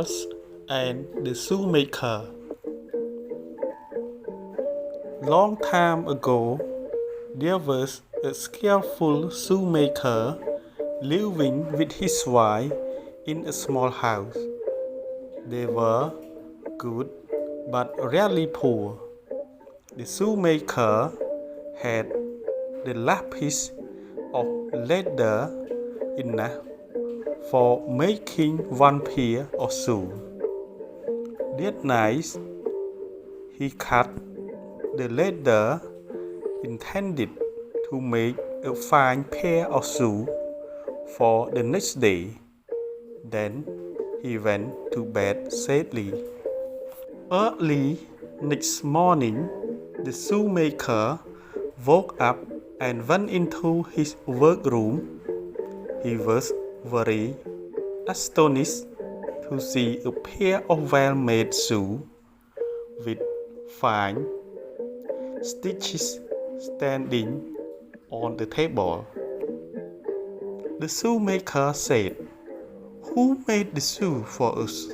Elves and the Shoemaker. Long time ago, there was a skillful shoemaker living with his wife in a small house. They were good but rarely poor. The shoemaker had the lapis of leather enough for making one pair of shoes. That night, he cut the leather intended to make a fine pair of shoes for the next day. Then he went to bed sadly. Early next morning, the shoemaker woke up and went into his workroom. He was very astonished to see a pair of well-made shoes with fine stitches standing on the table. The shoemaker said, "Who made the shoe for us?"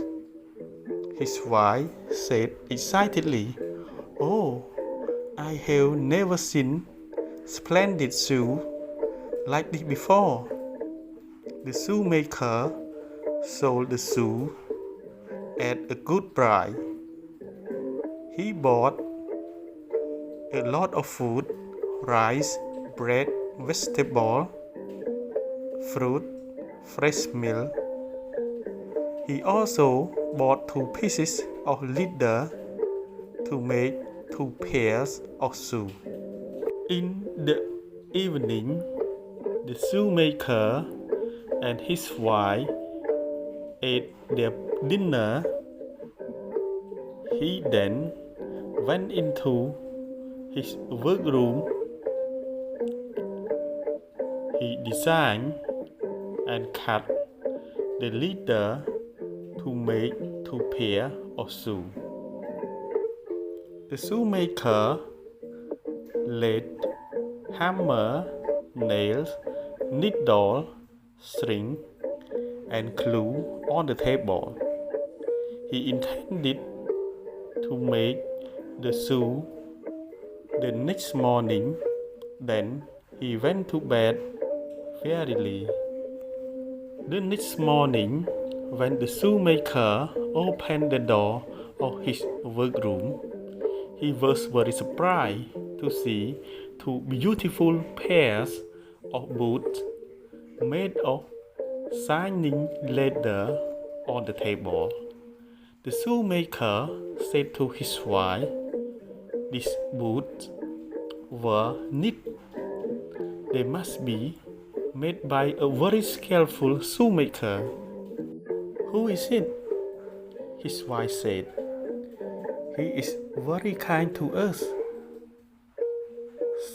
His wife said excitedly, "Oh, I have never seen splendid shoes like this before." The shoemaker sold the shoe at a good price. He bought a lot of food, rice, bread, vegetables, fruit, fresh milk. He also bought 2 pieces of leather to make 2 pairs of shoes. In the evening, the shoemaker and his wife ate their dinner. He then went into his workroom. He designed and cut the leather to make 2 pairs of shoes. The shoemaker laid hammer, nails, needle, string, and glue on the table. He intended to make the shoe the next morning. Then he went to bed wearily. The next morning, when the shoemaker opened the door of his workroom, he was very surprised to see 2 beautiful pairs of boots made of shining leather on the table. The shoemaker said to his wife, "These boots were knit. They must be made by a very skillful shoemaker." "Who is it?" his wife said. "He is very kind to us."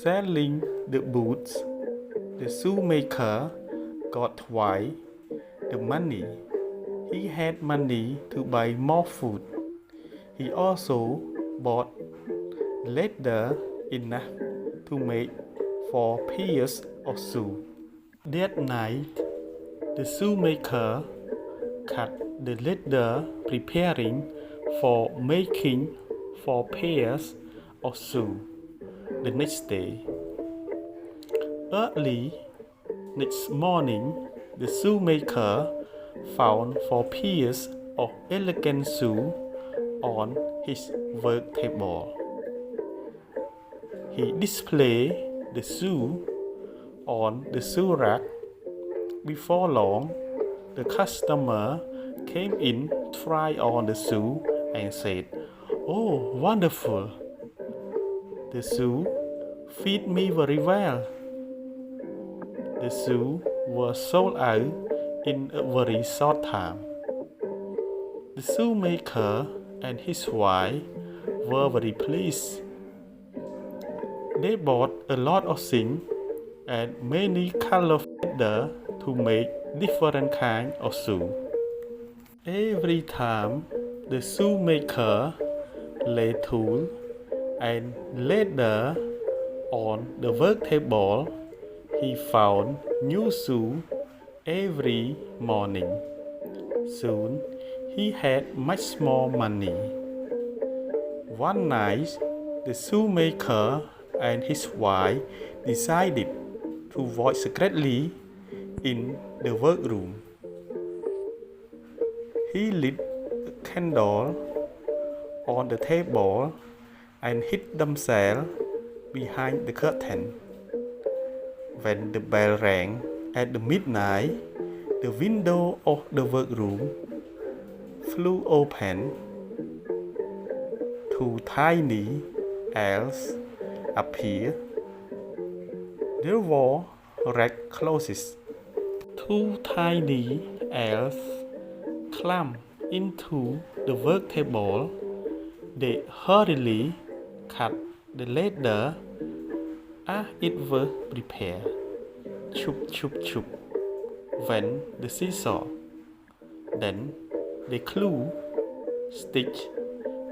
Selling the boots, the shoemaker got twice the money. He had money to buy more food. He also bought leather enough to make 4 pairs of shoes. That night, the shoemaker cut the leather, preparing for making 4 pairs of shoes the next day. Early next morning, the shoemaker found 4 pairs of elegant shoes on his work table. He displayed the shoes on the shoe rack. Before long, the customer came in, tried on the shoe, and said, "Oh, wonderful! The shoe fit me very well." The shoe was sold out in a very short time. The shoemaker and his wife were very pleased. They bought a lot of things and many colors of leather to make different kinds of shoes. Every time the shoemaker laid tool and leather on the work table, he found new shoes every morning. Soon he had much more money. One night, the shoemaker and his wife decided to work secretly in the workroom. He lit a candle on the table and hid themselves behind the curtain. When the bell rang at the midnight, the window of the workroom flew open. Two tiny elves appeared. They wore red clothes. Two tiny elves climbed into the work table. They hurriedly cut the leather as it was prepared. Chup, chup, chup went the seesaw. Then they glue, stitch,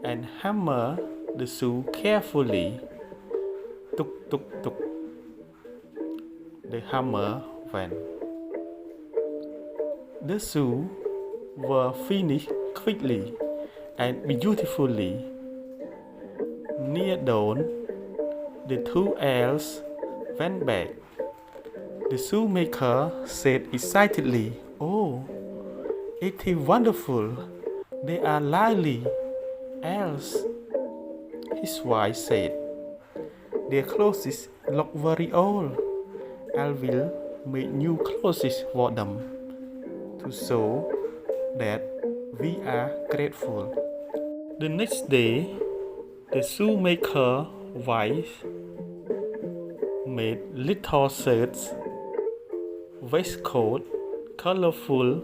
and hammer the shoe carefully. Tuk, tuk, tuk. The hammer went. The shoes were finished quickly and beautifully. Near dawn, the two elves went back. The shoemaker said excitedly, "Oh, it is wonderful! They are lively elves." His wife said, "Their clothes look very old. I will make new clothes for them to show that we are grateful." The next day, the shoemaker wife made little shirts, waistcoat, colorful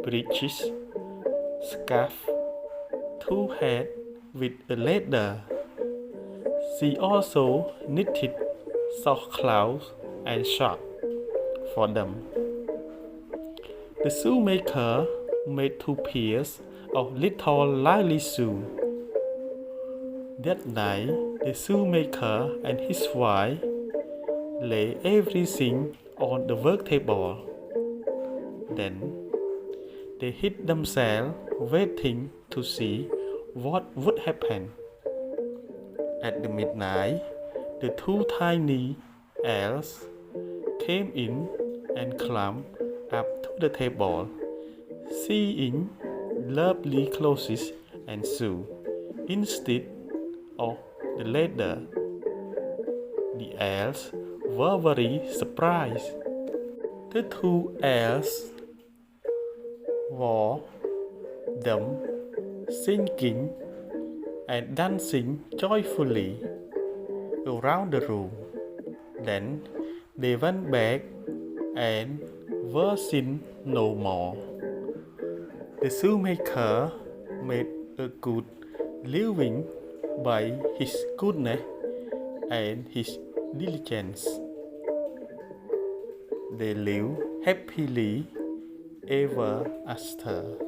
breeches, scarf, two hats with a leather. She also knitted soft clothes and socks for them. The shoemaker made two pairs of little lively shoes. That night, the shoemaker and his wife lay everything on the work table. Then they hid themselves, waiting to see what would happen. At the midnight, the two tiny elves came in and climbed up to the table. Seeing lovely clothes and shoes instead of the leather, the elves were very surprised. The two elves wore them, singing and dancing joyfully around the room. Then they went back and were seen no more. The shoemaker made a good living by his goodness and his diligence. They lived happily ever after.